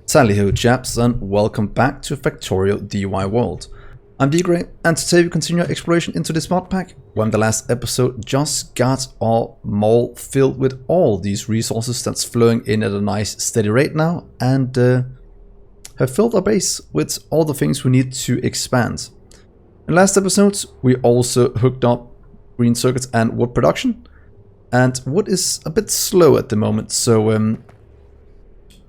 Sallyho chaps, and welcome back to Factorio DIY World. I'm Dgray, and today we continue our exploration into this mod pack, when the last episode just got our mall filled with all these resources that's flowing in at a nice steady rate now, and have filled our base with all the things we need to expand. In last episodes we also hooked up green circuits and wood production, and wood is a bit slow at the moment, so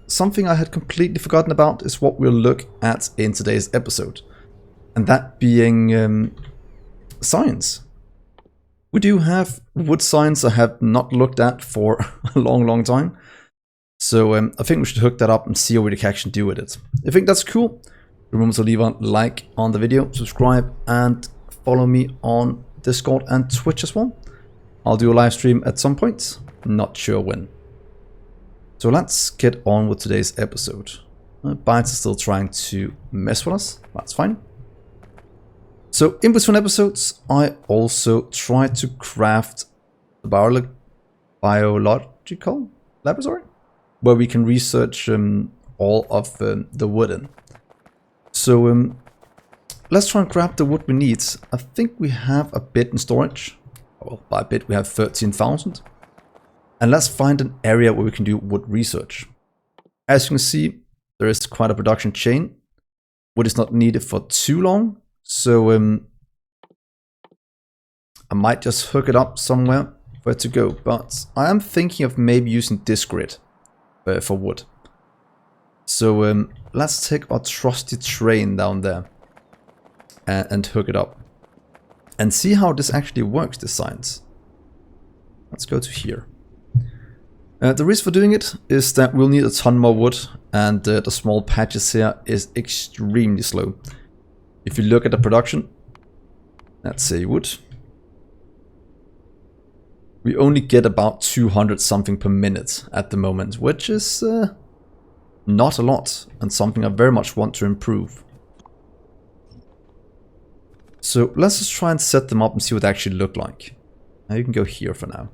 something I had completely forgotten about is what we'll look at in today's episode. And that being science. We do have wood science I have not looked at for a long time. So I think we should hook that up and see what we can actually do with it. If you think that's cool, remember to leave a like on the video, subscribe, and follow me on Discord and Twitch as well. I'll do a live stream at some point, not sure when. So let's get on with today's episode. Bytes are still trying to mess with us, that's fine. So in between episodes, I also tried to craft the biological laboratory, where we can research all of the wood in. So let's try and grab the wood we need. I think we have a bit in storage. Well, by a bit we have 13,000. And let's find an area where we can do wood research. As you can see, there is quite a production chain. Wood is not needed for too long, so I might just hook it up somewhere for it to go. But I am thinking of maybe using this grid for wood. So let's take our trusty train down there and hook it up. And see how this actually works, this science. Let's go to here. The reason for doing it is that we'll need a ton more wood, and the small patches here is extremely slow. If you look at the production, let's say wood, we only get about 200 something per minute at the moment, which is not a lot, and something I very much want to improve. So let's just try and set them up and see what they actually look like. Now you can go here for now.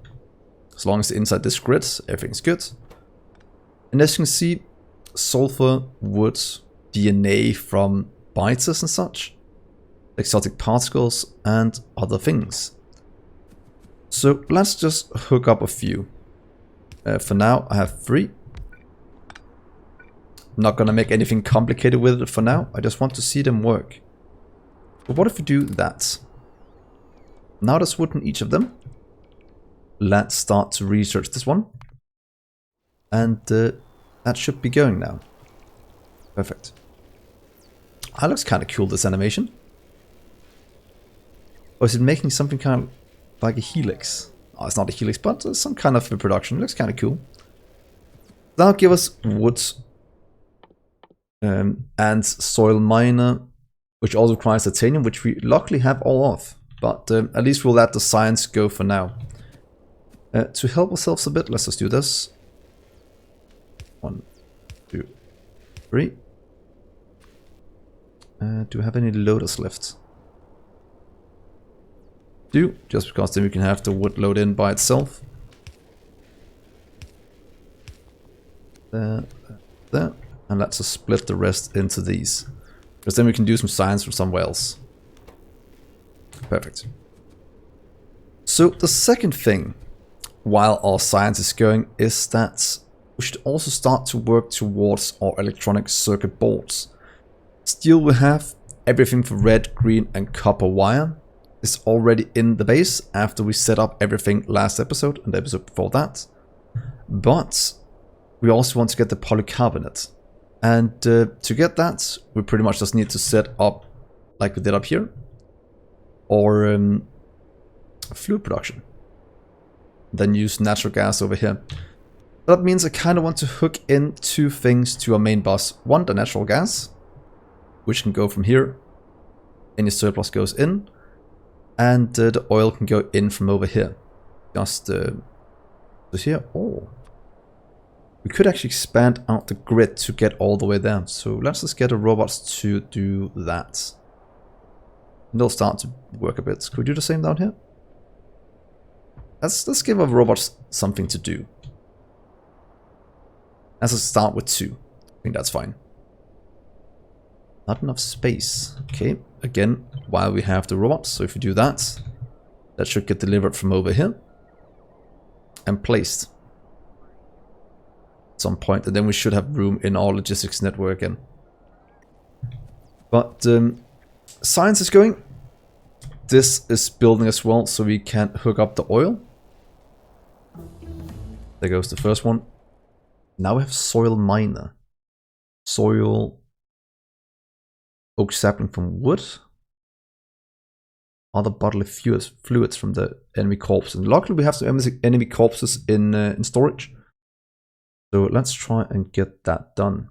As long as inside this grid, everything's good. And as you can see, sulfur, wood, DNA from biters and such, exotic particles, and other things. So let's just hook up a few. For now, I have 3. I'm not gonna make anything complicated with it for now. I just want to see them work. But what if we do that? Now there's wood in each of them. Let's start to research this one. And that should be going now. Perfect. That looks kind of cool, this animation. Or is it making something kind of like a helix? Oh, it's not a helix, but some kind of reproduction. It looks kind of cool. That'll give us wood and soil miner, which also requires titanium, which we luckily have all of. But at least we'll let the science go for now. To help ourselves a bit, let's just do this. 1, 2, 3. Do we have any loaders left? Do, just because then we can have the wood load in by itself. There. And let's just split the rest into these. Because then we can do some science from somewhere else. Perfect. So the second thing, while our science is going, is that we should also start to work towards our electronic circuit boards. Steel we have, everything for red, green and copper wire is already in the base after we set up everything last episode and the episode before that. But we also want to get the polycarbonate. And to get that, we pretty much just need to set up, like we did up here, or fluid production. Then use natural gas over here. That means I kind of want to hook in 2 things to our main bus. One, the natural gas, which can go from here. Any surplus goes in. And the oil can go in from over here. Just here. Oh. We could actually expand out the grid to get all the way there. So let's just get the robots to do that. And they'll start to work a bit. Could we do the same down here? Let's give our robots something to do. Let's start with 2. think that's fine. Not enough space. Okay, again, while we have the robots, so if we do that, that should get delivered from over here and placed at some point, and then we should have room in our logistics network again. But science is going. This is building as well, so we can hook up the oil. There goes the first one. Now we have soil miner. Soil oak sapling from wood. Other bodily fluids from the enemy corpses. And luckily we have some enemy corpses in storage. So let's try and get that done.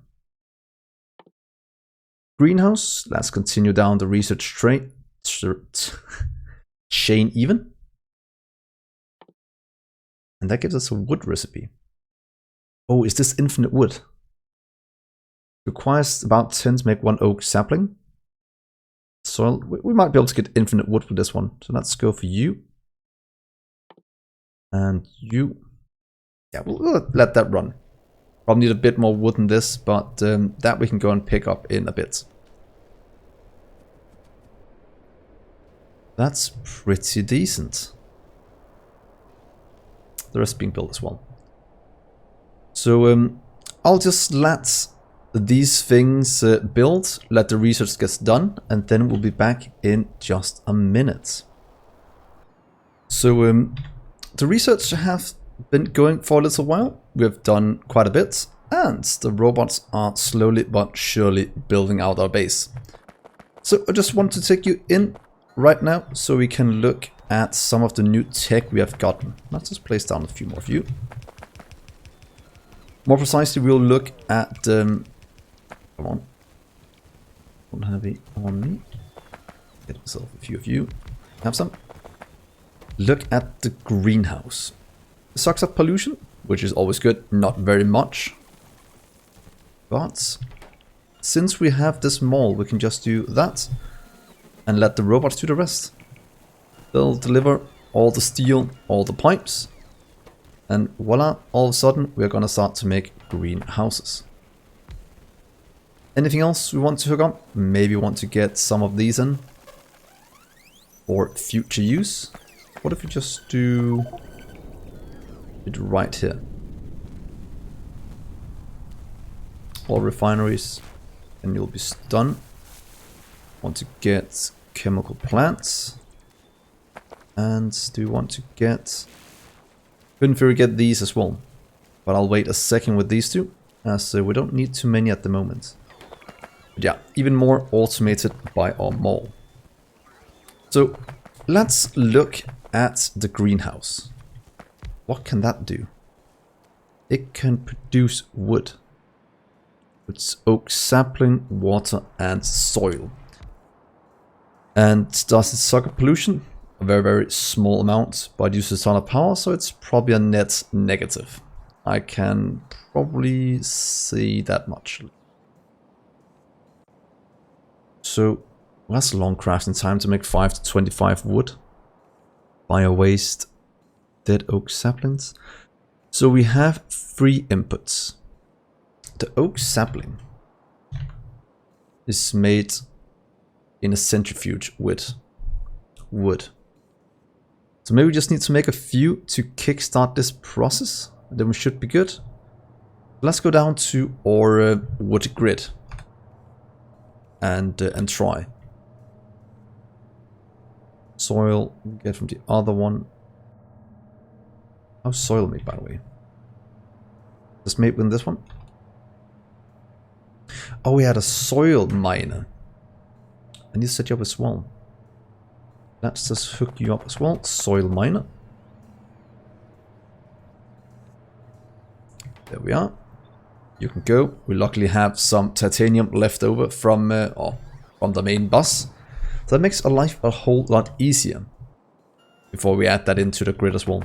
Greenhouse. Let's continue down the research chain even. And that gives us a wood recipe. Oh, is this infinite wood? Requires about 10 to make 1 oak sapling. So we might be able to get infinite wood with this one. So let's go for you. And you. Yeah, we'll let that run. Probably need a bit more wood than this, but that we can go and pick up in a bit. That's pretty decent. The rest being built as well. So I'll just let these things build, let the research get done, and then we'll be back in just a minute. So the research have been going for a little while. We've done quite a bit, and the robots are slowly but surely building out our base. So I just want to take you in right now so we can look at some of the new tech we have gotten. Let's just place down a few more of you. More precisely, we'll look at come on. Don't have it on me. Get myself a few of you. Have some. Look at the greenhouse. It sucks up pollution, which is always good. Not very much. But since we have this mall, we can just do that and let the robots do the rest. They'll deliver all the steel, all the pipes, and voila, all of a sudden we're gonna start to make greenhouses. Anything else we want to hook up? Maybe want to get some of these in for future use. What if we just do it right here? All refineries, and you'll be done. Want to get chemical plants, and do we want to get? Couldn't really get these as well, but I'll wait a second with these two, as we don't need too many at the moment. But yeah, even more automated by our mall. So let's look at the greenhouse. What can that do? It can produce wood. It's oak sapling, water, and soil. And does it suck up pollution? A very, very small amount, but uses a ton of power, so it's probably a net negative. I can probably see that much. So that's a long crafting time to make 5 to 25 wood. Bio waste, dead oak saplings. So we have 3 inputs. The oak sapling is made in a centrifuge with wood. So maybe we just need to make a few to kickstart this process, and then we should be good. Let's go down to our wood grid and try. Soil, get from the other one. How's soil made, by the way? Just made with this one. Oh, we had a soil miner. I need to set you up as well. Let's just hook you up as well. Soil miner. There we are. You can go. We luckily have some titanium left over from the main bus. So that makes our life a whole lot easier. Before we add that into the grid as well.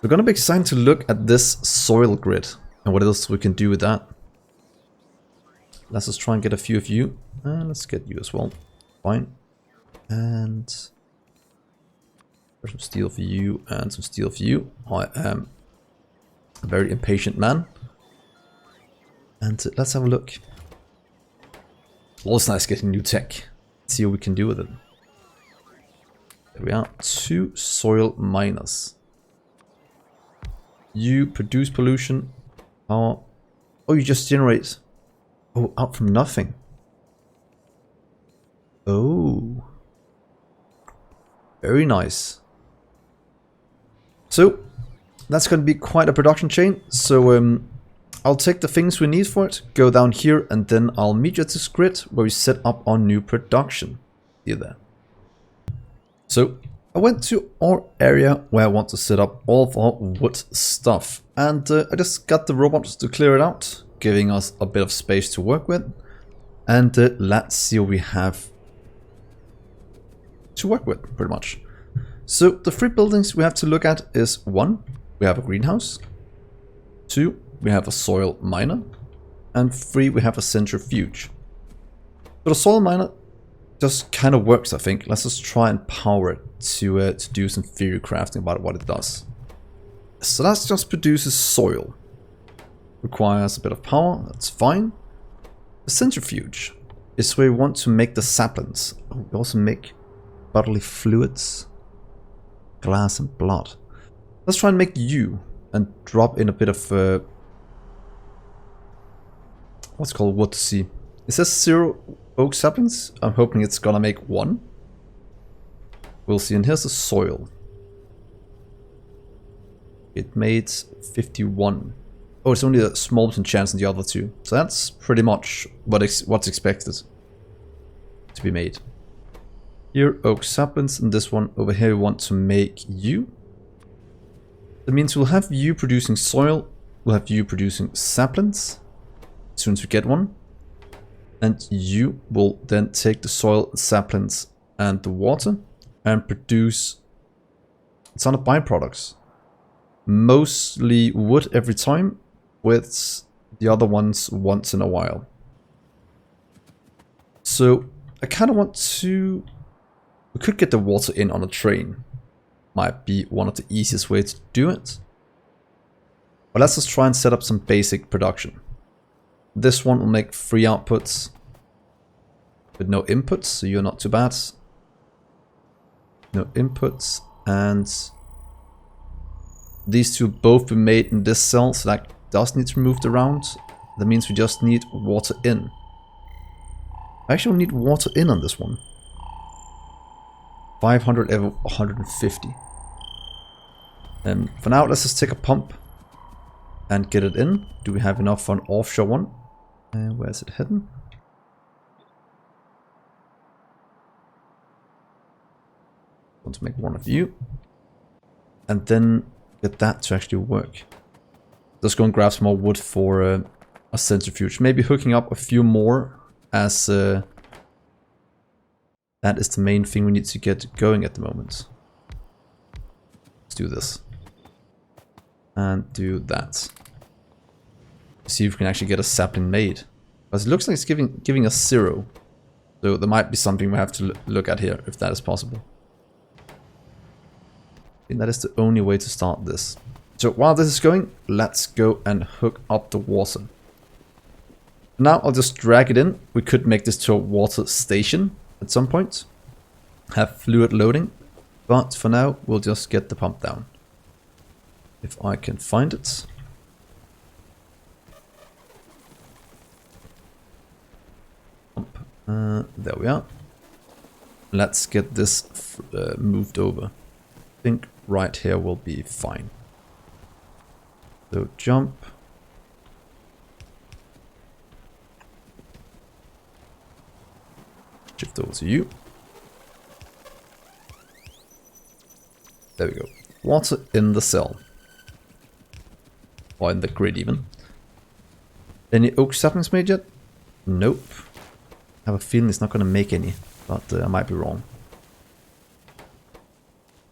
We're gonna be excited to look at this soil grid and what else we can do with that. Let's just try and get a few of you. And let's get you as well. Fine. And there's some steel for you and some steel for you. I am a very impatient man. And let's have a look. Always nice getting new tech. Let's see what we can do with it. There we are. 2 soil miners. You produce pollution. Power. Oh, you just generate. Oh, out from nothing. Oh. Very nice. So, that's going to be quite a production chain. So, I'll take the things we need for it, go down here, and then I'll meet you at this grid where we set up our new production. See you there. So, I went to our area where I want to set up all of our wood stuff. And I just got the robots to clear it out, giving us a bit of space to work with. And let's see what we have to work with, pretty much. So the 3 buildings we have to look at is 1, we have a greenhouse, 2, we have a soil miner, and 3, we have a centrifuge. So the soil miner just kind of works, I think. Let's just try and power it to do some theory crafting about what it does. So that just produces soil. Requires a bit of power, that's fine. The centrifuge is where we want to make the saplings. Oh, we also make bodily fluids, glass and blood. Let's try and make you and drop in a bit of what's called wood to see. It says 0 oak saplings. I'm hoping it's gonna make 1. We'll see. And here's the soil. It made 51. Oh, it's only a small chance in the other 2. So that's pretty much what's expected to be made. Here, oak saplings, and this one over here we want to make you. That means we'll have you producing soil, we'll have you producing saplings, as soon as we get one. And you will then take the soil, saplings, and the water, and produce a ton of byproducts. Mostly wood every time, with the other ones once in a while. So, I kind of want to... We could get the water in on a train. Might be one of the easiest ways to do it. But let's just try and set up some basic production. This one will make 3 outputs with no inputs, so you're not too bad. No inputs, and these 2 both be made in this cell, so that does need to be moved around. That means we just need water in. I actually need water in on this one. 500 over 150. For now, let's just take a pump and get it in. Do we have enough for an offshore one? Where is it hidden? Want to make one of you. And then get that to actually work. Let's go and grab some more wood for a centrifuge. Maybe hooking up a few more as... that is the main thing we need to get going at the moment. Let's do this. And do that. See if we can actually get a sapling made. Because it looks like it's giving us 0. So there might be something we have to look at here, if that is possible. I think that is the only way to start this. So while this is going, let's go and hook up the water. Now I'll just drag it in. We could make this to a water station at some point. Have fluid loading. But for now, we'll just get the pump down. If I can find it. Pump. There we are. Let's get this moved over. I think right here will be fine. So jump. Shift over to you. There we go. Water in the cell. Or in the grid even. Any oak saplings made yet? Nope. I have a feeling it's not going to make any, but I might be wrong.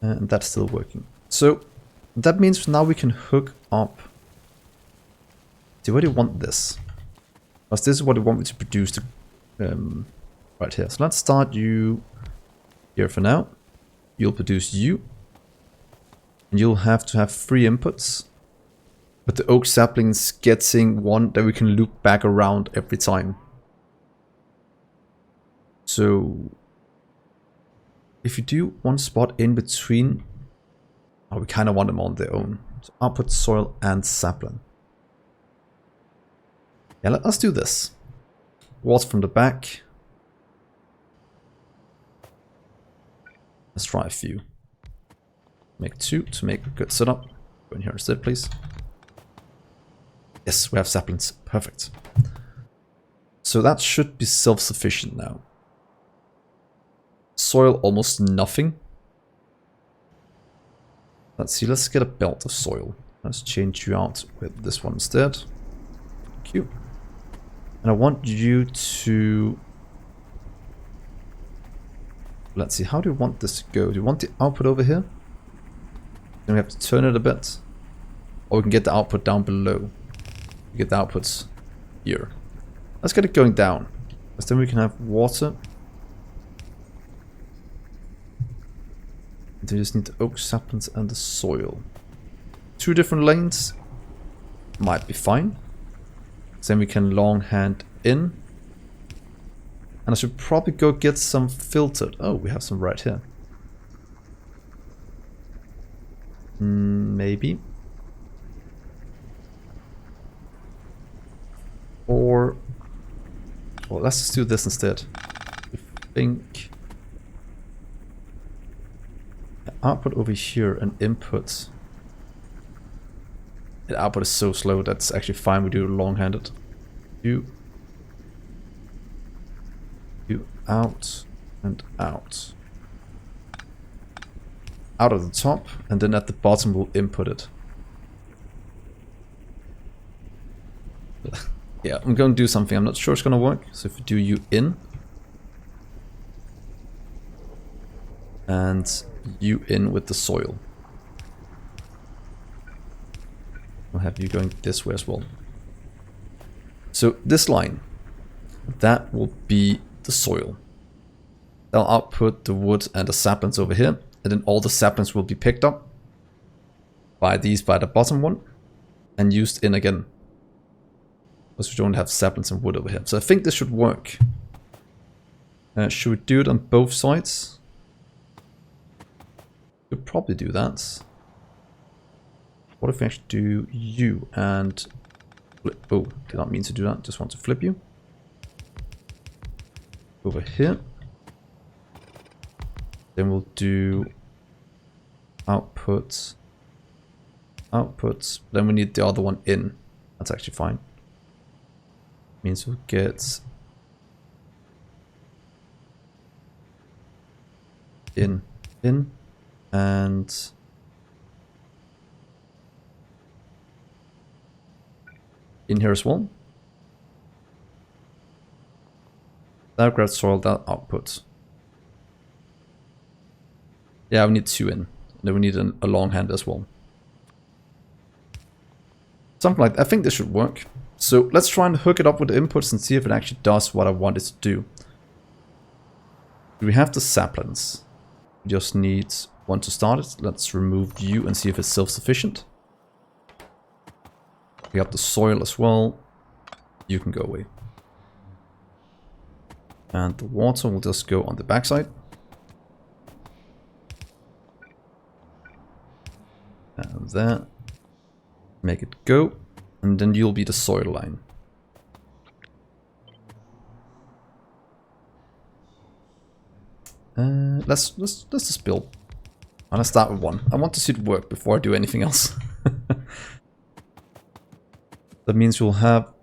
And that's still working. So that means now we can hook up. See, where do you want this? Because this is what I want me to produce right here. So let's start you here for now. You'll produce you. And you'll have to have 3 inputs. But the oak saplings getting one that we can loop back around every time. So if you do one spot in between, oh, we kind of want them on their own. So I'll put soil and sapling. Yeah, let's do this. Water from the back. Let's try a few. Make 2 to make a good setup. Go in here instead, please. Yes, we have saplings. Perfect. So that should be self-sufficient now. Soil, almost nothing. Let's see, let's get a belt of soil. Let's change you out with this one instead. Thank you. And I want you to... Let's see, how do you want this to go? Do you want the output over here? Then we have to turn it a bit. Or we can get the output down below. We get the outputs here. Let's get it going down. Because then we can have water. And we just need the oak saplings and the soil. 2 different lanes might be fine. Then we can longhand in. And I should probably go get some filtered. Oh, we have some right here. Maybe. Or... well, let's just do this instead. I think... output over here and input. The output is so slow that's actually fine. We do long-handed. You out and out. Out of the top, and then at the bottom we'll input it. Yeah, I'm going to do something. I'm not sure it's going to work. So if we do you in and you in with the soil, I'll have you going this way as well. So this line, that will be the soil. I'll output the wood and the saplings over here, and then all the saplings will be picked up by these, by the bottom one, and used in again. Because we don't have saplings and wood over here. So I think this should work. Should we do it on both sides? Could probably do that. What if we actually do you and flip? Oh, did not mean to do that. Just want to flip you over here. Then we'll do output, outputs. Then we need the other one in. That's actually fine. Means we'll get in, and in here as well. That grab soil, that output. Yeah, we need 2 in. And then we need a long hand as well. Something like that. I think this should work. So let's try and hook it up with the inputs and see if it actually does what I want it to do. We have the saplings. We just need one to start it. Let's remove you and see if it's self-sufficient. We have the soil as well. You can go away. And the water will just go on the backside. And there. Make it go. And then you'll be the soil line. Let's just build. I'm gonna start with 1. I want to see it work before I do anything else. That means we'll have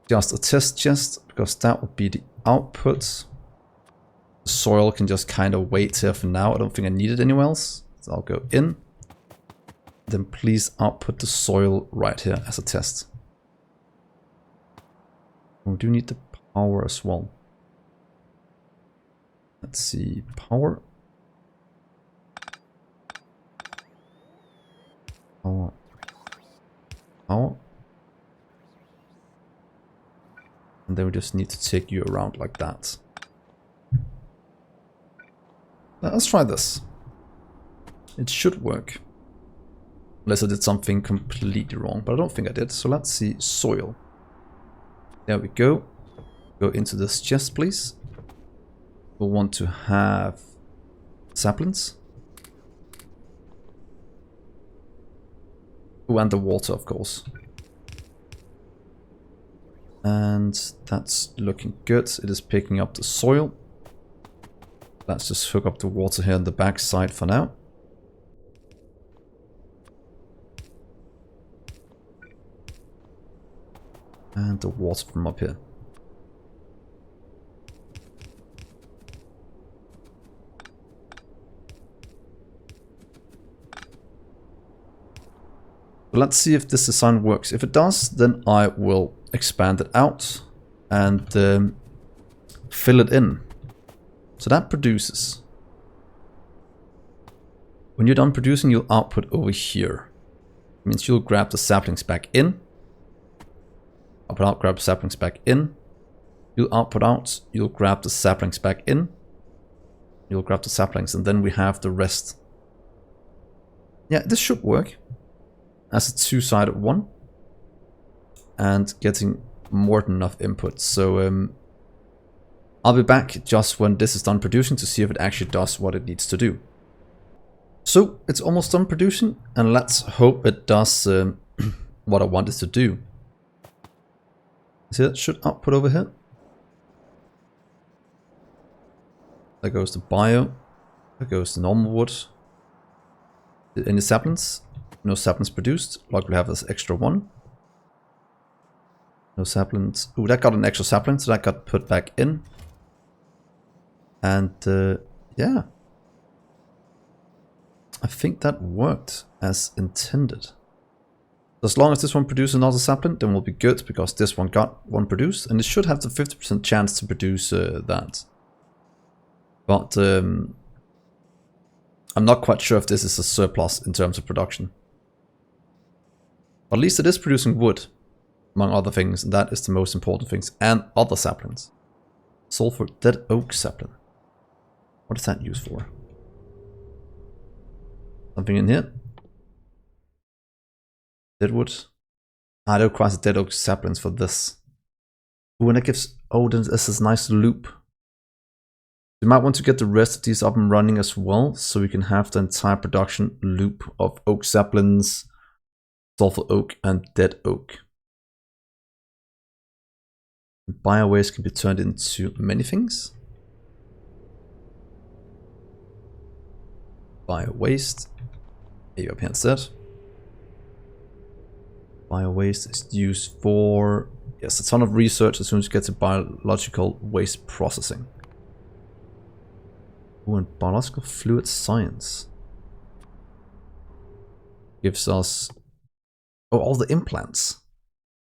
just a test chest, because that will be the output. The soil can just kind of wait here for now. I don't think I need it anywhere else. So I'll go in. Then please output the soil right here as a test. We do need the power as well. Let's see, power. Power. Power. And then we just need to take you around like that. Now, let's try this. It should work. Unless I did something completely wrong, but I don't think I did. So let's see, soil. There we go. Go into this chest, please. We'll want to have saplings. Oh, and the water, of course. And that's looking good. It is picking up the soil. Let's just hook up the water here on the back side for now. And the water from up here. Let's see if this design works. If it does, then I will expand it out and fill it in. So that produces. When you're done producing, you'll output over here. It means you'll grab the saplings back in. Output out, grab saplings back in. You'll output out, you'll grab the saplings back in. You'll grab the saplings, and then we have the rest. Yeah, this should work as a two-sided one. And getting more than enough input. So I'll be back just when this is done producing to see if it actually does what it needs to do. So it's almost done producing, and let's hope it does what I want it to do. See, that should output over here. There goes the bio. There goes the normal wood. Any saplings? No saplings produced. Like we have this extra one. No saplings. Ooh, that got an extra sapling, so that got put back in. And yeah. I think that worked as intended. As long as this one produces another sapling, then we'll be good, because this one got one produced, and it should have the 50% chance to produce that. But I'm not quite sure if this is a surplus in terms of production. At least it is producing wood, among other things, and that is the most important things, and other saplings. Sulfur dead oak sapling. What is that used for? Something in here? Deadwood. I don't require dead oak saplings for this. Ooh, and it gives. Oh, then this is a nice loop. You might want to get the rest of these up and running as well, so we can have the entire production loop of oak saplings, sulfur oak, and dead oak. Biowaste can be turned into many things. Biowaste. Here you go, instead. Biowaste is used for, yes, a ton of research as soon as you get to biological waste processing. Oh, and biological fluid science gives us, oh, all the implants.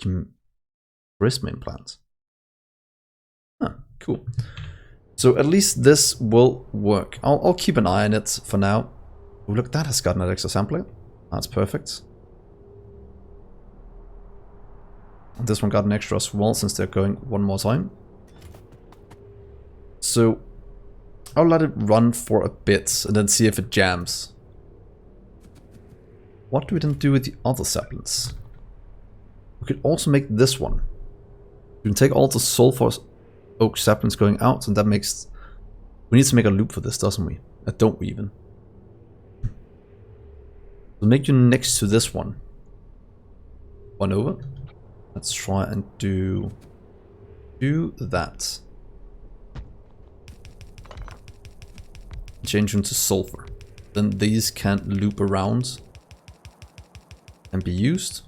Charisma implants. Huh, cool. So at least this will work. I'll keep an eye on it for now. Oh, look, that has gotten an extra sampling. That's perfect. This one got an extra as well, since they're going one more time. So I'll let it run for a bit and then see if it jams. What do we then do with the other saplings? We could also make this one. We can take all the sulfur oak saplings going out, and that makes... We need to make a loop for this, doesn't we? Don't we even? We'll make you next to this one. One over. Let's try and do that. Change them to sulfur. Then these can loop around and be used.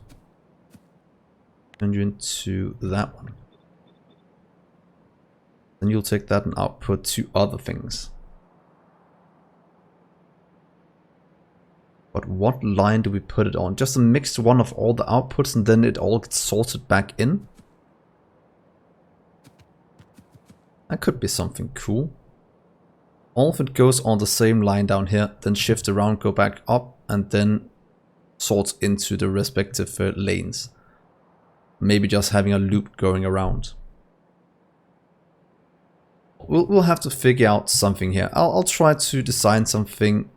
Turn you into that one. Then you'll take that and output two other things. But what line do we put it on? Just a mixed one of all the outputs, and then it all gets sorted back in? That could be something cool. All of it goes on the same line down here, then shift around, go back up, and then sorts into the respective lanes. Maybe just having a loop going around. We'll have to figure out something here. I'll try to design something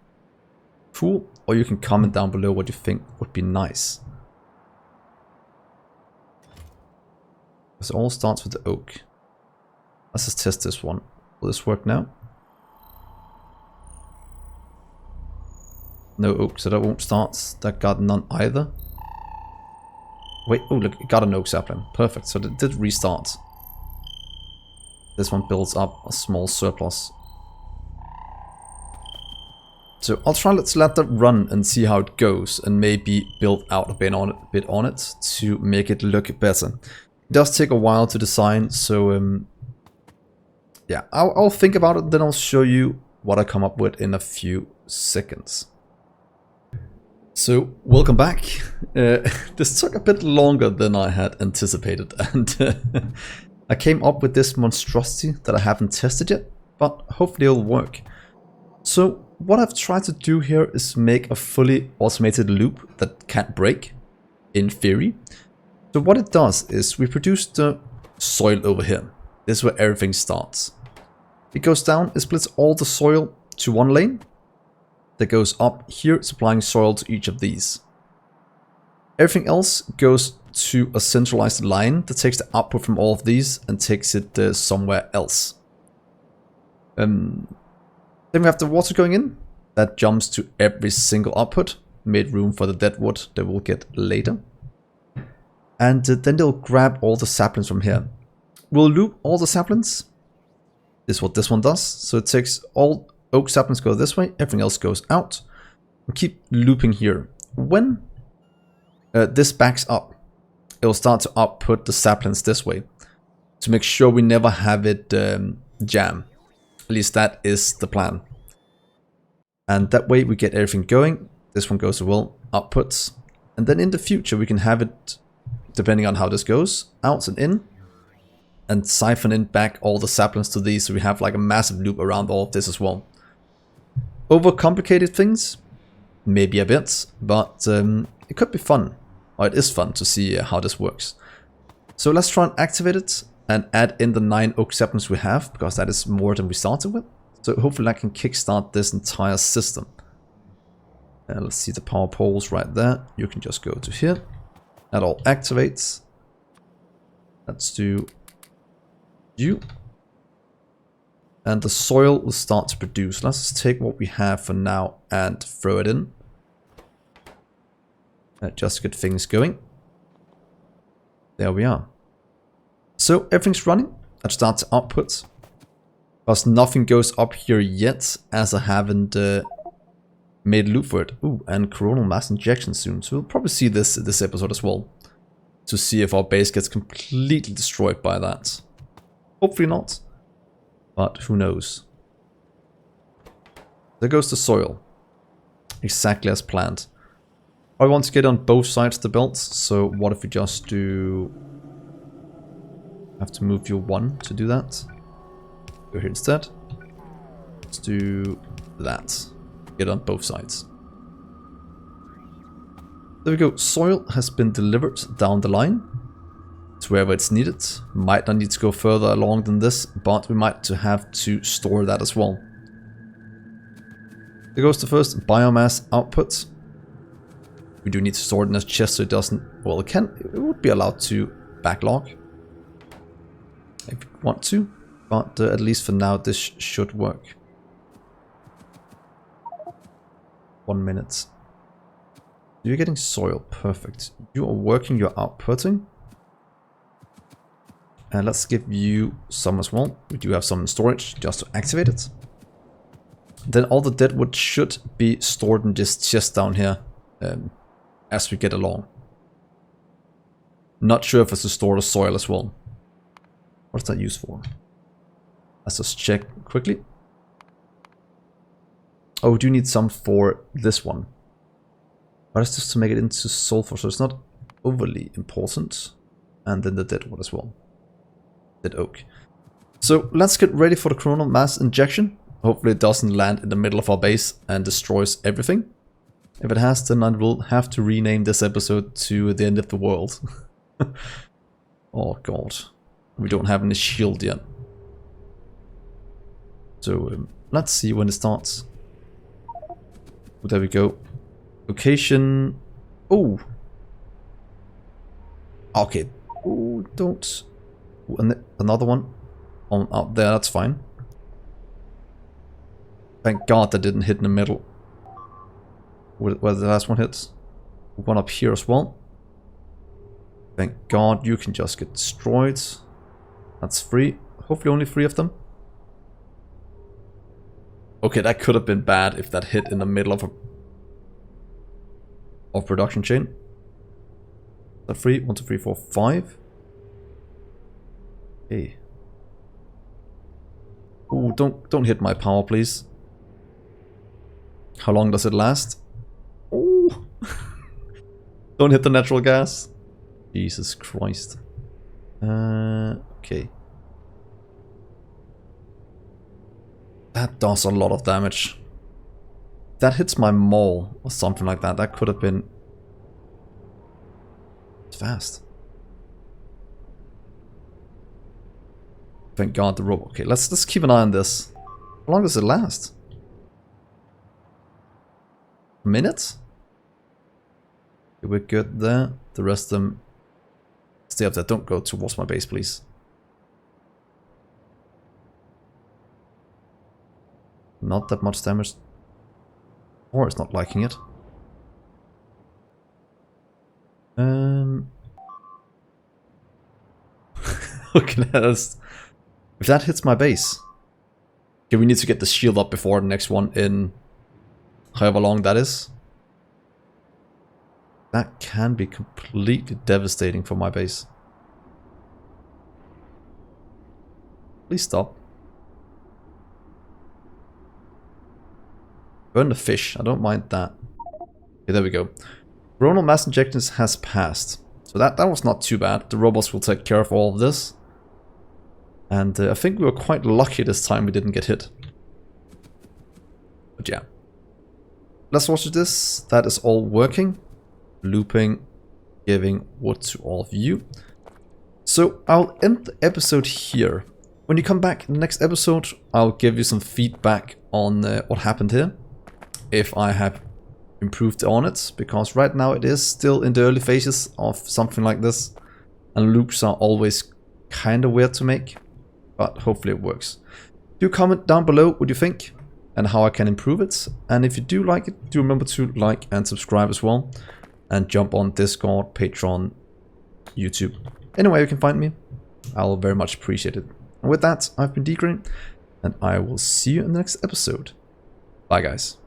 cool or you can comment down below what you think would be nice. It all starts with the oak. Let's just test this one. Will this work now? No oak, so that won't start. That got none either. Wait, oh look, it got an oak sapling. Perfect, so it did restart. This one builds up a small surplus. So I'll try to let that run and see how it goes, and maybe build out a bit on it to make it look better. It does take a while to design, so yeah, I'll think about it, then I'll show you what I come up with in a few seconds. So welcome back. This took a bit longer than I had anticipated, and I came up with this monstrosity that I haven't tested yet, but hopefully it'll work. So what I've tried to do here is make a fully automated loop that can't break, in theory. So what it does is we produce the soil over here. This is where everything starts. It goes down, it splits all the soil to one lane. That goes up here, supplying soil to each of these. Everything else goes to a centralized line that takes the output from all of these and takes it somewhere else. Then we have the water going in. That jumps to every single output. Made room for the dead wood that we'll get later. And then they'll grab all the saplings from here. We'll loop all the saplings. This is what this one does. So it takes all oak saplings go this way, everything else goes out. We keep looping here. When this backs up, it will start to output the saplings this way. To make sure we never have it jam. At least that is the plan. And that way we get everything going. This one goes well, outputs. And then in the future we can have it, depending on how this goes, out and in. And siphon in back all the saplings to these, so we have like a massive loop around all of this as well. Overcomplicated things? Maybe a bit, but it could be fun. Or it is fun to see how this works. So let's try and activate it and add in the 9 oak saplings we have, because that is more than we started with. So hopefully I can kickstart this entire system. Let's see the power poles right there. You can just go to here. That all activates. Let's do you. And the soil will start to produce. Let's just take what we have for now and throw it in. Just to get things going. There we are. So everything's running. Let's start to output. Because nothing goes up here yet, as I haven't made a loop for it. Ooh, and coronal mass injection soon. So we'll probably see this episode as well. To see if our base gets completely destroyed by that. Hopefully not. But who knows. There goes the soil. Exactly as planned. I want to get on both sides of the belt, so what if we just do... have to move you 1 to do that. Go here instead. Let's do that. Get on both sides. There we go. Soil has been delivered down the line. To wherever it's needed. Might not need to go further along than this, but we might have to store that as well. There goes the first biomass output. We do need to store it in a chest so it doesn't... well, it would be allowed to backlog. If we want to, but at least for now this should work. 1 minute. You're getting soil, perfect. You are working, you're outputting. And let's give you some as well. We do have some in storage just to activate it. Then all the dead wood should be stored in this chest down here as we get along. Not sure if it's to store the soil as well. What's that used for? Let's just check quickly. Oh, we do need some for this one. But it's just to make it into sulfur, so it's not overly important. And then the dead wood as well. Dead oak. So let's get ready for the coronal mass injection. Hopefully it doesn't land in the middle of our base and destroys everything. If it has, then I will have to rename this episode to the end of the world. Oh god. We don't have any shield yet. So let's see when it starts. Oh, there we go. Location. Oh. Okay. Oh, don't. Another one on up there. That's fine. Thank God that didn't hit in the middle. Where the last one hits. One up here as well. Thank God you can just get destroyed. That's free. Hopefully only 3 of them. Okay, that could have been bad if that hit in the middle of a production chain. Is that 3? 1, 2, 3, 4, 5. Okay. Ooh, don't hit my power, please. How long does it last? Ooh. Don't hit the natural gas. Jesus Christ. Okay. That does a lot of damage. That hits my mole or something like that. That could have been fast. Thank God the robot. Okay, let's keep an eye on this. How long does it last? A minute? Okay, we're good there. The rest of them stay up there. Don't go towards my base, please. Not that much damage. Or it's not liking it. Okay, if that hits my base. Okay, we need to get the shield up before the next one in however long that is. That can be completely devastating for my base. Please stop. Burn the fish, I don't mind that. Okay, there we go. Coronal mass injections has passed. So that was not too bad. The robots will take care of all of this. And I think we were quite lucky this time we didn't get hit. But yeah. Let's watch this. That is all working. Looping. Giving wood to all of you. So I'll end the episode here. When you come back in the next episode, I'll give you some feedback on what happened here. If I have improved on it, because right now it is still in the early phases of something like this, and loops are always kind of weird to make, but hopefully it works. Do comment down below what you think and how I can improve it, and if you do like it, do remember to like and subscribe as well, and jump on Discord, Patreon, YouTube, anywhere you can find me. I'll very much appreciate it. And with that, I've been Dgray, and I will see you in the next episode. Bye guys.